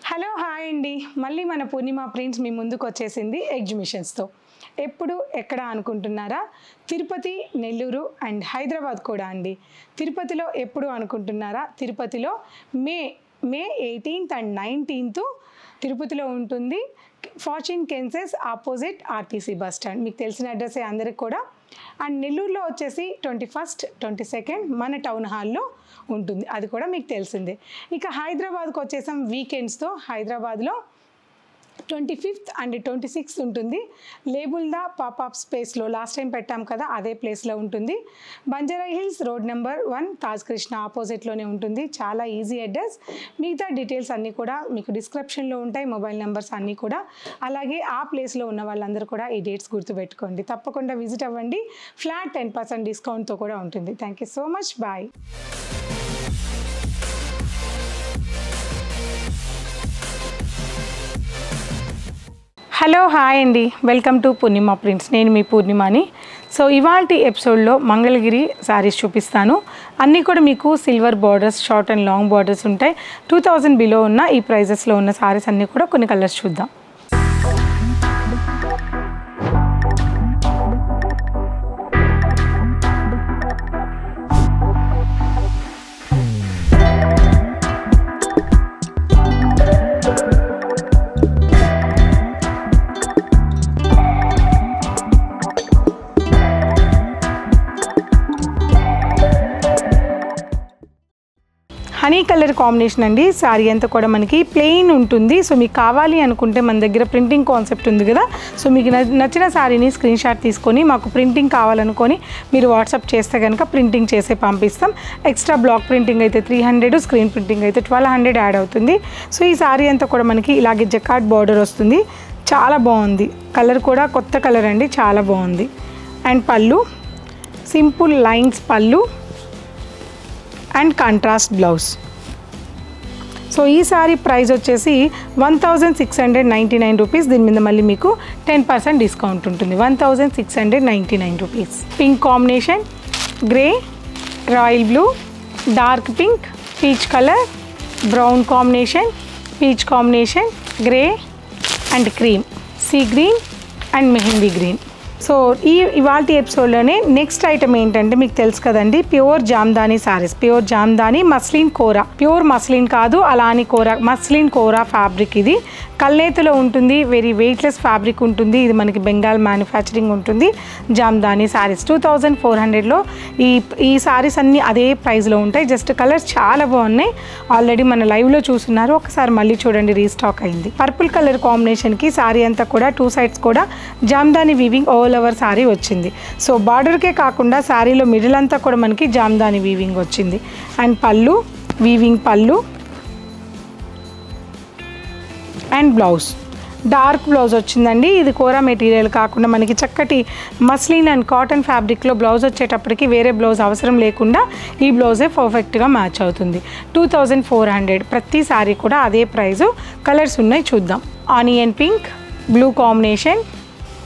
Hello hi అండి, మళ్ళీ మన పూర్ణిమ ప్రింట్స్ మీ ముందుకు వచ్చేసింది ఎగ్జిబిషన్స్తో. ఎప్పుడు ఎక్కడ అనుకుంటున్నారా? తిరుపతి, నెల్లూరు అండ్ హైదరాబాద్ కూడా అండి. తిరుపతిలో ఎప్పుడు అనుకుంటున్నారా? తిరుపతిలో మే 18th and 19th తిరుపతిలో ఉంటుంది. Fortune కెన్సెస్ opposite RTC bus stand, మీకు తెలిసిన అడ్రస్సే అందరికి కూడా. అండ్ నెల్లూరులో వచ్చేసి 21st, 22nd మన టౌన్ హాల్లో ఉంటుంది, అది కూడా మీకు తెలిసిందే. ఇక హైదరాబాద్కి వచ్చేసాం వీకెండ్స్తో. హైదరాబాద్లో 25th and 26th ఉంటుంది. లేబుల్దా పాపప్ స్పేస్లో లాస్ట్ టైం పెట్టాం కదా, అదే ప్లేస్లో ఉంటుంది. Banjara hills road number 1 Taj Krishna ఆపోజిట్లోనే ఉంటుంది. చాలా ఈజీ అడ్రస్. మిగతా డీటెయిల్స్ అన్నీ కూడా మీకు డిస్క్రిప్షన్లో ఉంటాయి, మొబైల్ నెంబర్స్ అన్నీ కూడా. అలాగే ఆ ప్లేస్లో ఉన్న వాళ్ళందరూ కూడా ఈ డేట్స్ గుర్తుపెట్టుకోండి, తప్పకుండా విజిట్ అవ్వండి. ఫ్లాట్ 10% డిస్కౌంట్తో కూడా ఉంటుంది. Thank you so much, bye. Hello hi అండి, వెల్కమ్ టు పూర్ణిమ ప్రింట్స్. నేను మీ పూర్ణిమని. సో ఇవాల్టి ఎపిసోడ్లో మంగళగిరి శారీస్ చూపిస్తాను. అన్నీ కూడా మీకు silver borders, short and long borders ఉంటాయి. 2000 బిలో ఉన్న ఈ ప్రైజెస్లో ఉన్న శారీస్ అన్నీ కూడా కొన్ని కలర్స్ చూద్దాం. హనీ కలర్ కాంబినేషన్ అండి. శారీ అంతా కూడా మనకి ప్లెయిన్ ఉంటుంది. సో మీకు కావాలి అనుకుంటే మన దగ్గర ప్రింటింగ్ కాన్సెప్ట్ ఉంది కదా, సో మీకు నచ్చిన శారీని స్క్రీన్ షాట్ తీసుకొని మాకు ప్రింటింగ్ కావాలనుకొని మీరు వాట్సాప్ చేస్తే కనుక ప్రింటింగ్ చేసి పంపిస్తాం. ఎక్స్ట్రా బ్లాక్ ప్రింటింగ్ అయితే 300, స్క్రీన్ ప్రింటింగ్ అయితే 1200 యాడ్ అవుతుంది. సో ఈ శారీ అంతా కూడా మనకి ఇలాగే జకార్డ్ బార్డర్ వస్తుంది. చాలా బాగుంది. కలర్ కూడా కొత్త కలర్ అండి, చాలా బాగుంది. అండ్ పళ్ళు సింపుల్ లైన్స్ పళ్ళు అండ్ కాంట్రాస్ట్ బ్లౌజ్. సో ఈ సారీ ప్రైస్ వచ్చేసి 1699 రూపీస్. దీని మీద మళ్ళీ మీకు 10% డిస్కౌంట్ ఉంటుంది. 1699 rupees. Pink combination, grey, royal blue, dark pink, peach colour, brown combination, peach combination, grey and cream, sea green and mehndi green. So ఇవాల్టి ఎపిసోడ్లోనే next item ఏంటంటే మీకు తెలుసు కదండి, pure Jamdani saris. Pure Jamdani muslin కోరా, ప్యూర్ మస్లిన్ కాదు, అలాని కోరా, మస్లిన్ కోరా fabric. ఇది కల్నేతలో ఉంటుంది. Very weightless fabric ఉంటుంది. ఇది మనకి బెంగాల్ మ్యానుఫ్యాక్చరింగ్ ఉంటుంది. జామ్దానీ శారీస్ 2400లో ఈ శారీస్ అన్నీ అదే ప్రైస్లో ఉంటాయి. జస్ట్ కలర్స్ చాలా బాగున్నాయి. ఆల్రెడీ మన లైవ్లో చూస్తున్నారు, ఒకసారి మళ్ళీ చూడండి, రీస్టాక్ అయింది. పర్పుల్ కలర్ కాంబినేషన్కి శారీ అంతా కూడా 2 sides కూడా Jamdani weaving all over sari వచ్చింది. సో బార్డర్కే కాకుండా శారీలో మిడిల్ అంతా కూడా మనకి జామ్దానీ వీవింగ్ వచ్చింది. అండ్ పళ్ళు వీవింగ్ పళ్ళు అండ్ బ్లౌజ్ డార్క్ బ్లౌజ్ వచ్చిందండి. ఇది కోరా మెటీరియల్ కాకుండా మనకి చక్కటి మస్లిన్ అండ్ కాటన్ ఫ్యాబ్రిక్లో బ్లౌజ్ వచ్చేటప్పటికి వేరే బ్లౌజ్ అవసరం లేకుండా ఈ బ్లౌజే పర్ఫెక్ట్గా మ్యాచ్ అవుతుంది. 2400. ప్రతి శారీ కూడా అదే ప్రైజు. కలర్స్ ఉన్నాయి, చూద్దాం. Onion pink, blue combination,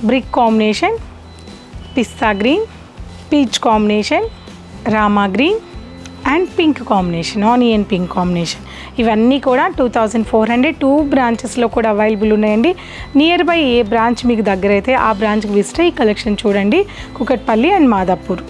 brick combination, pista green, peach combination, Rama green and pink combination, onion pink combination. ఇవన్నీ కూడా 2400. 2 బ్రాంచెస్లో కూడా అవైలబుల్ ఉన్నాయండి. నియర్ బై ఏ బ్రాంచ్ మీకు దగ్గర అయితే ఆ బ్రాంచ్కి విజిట్ ఈ కలెక్షన్ చూడండి. కుకట్పల్లి అండ్ మాదాపూర్.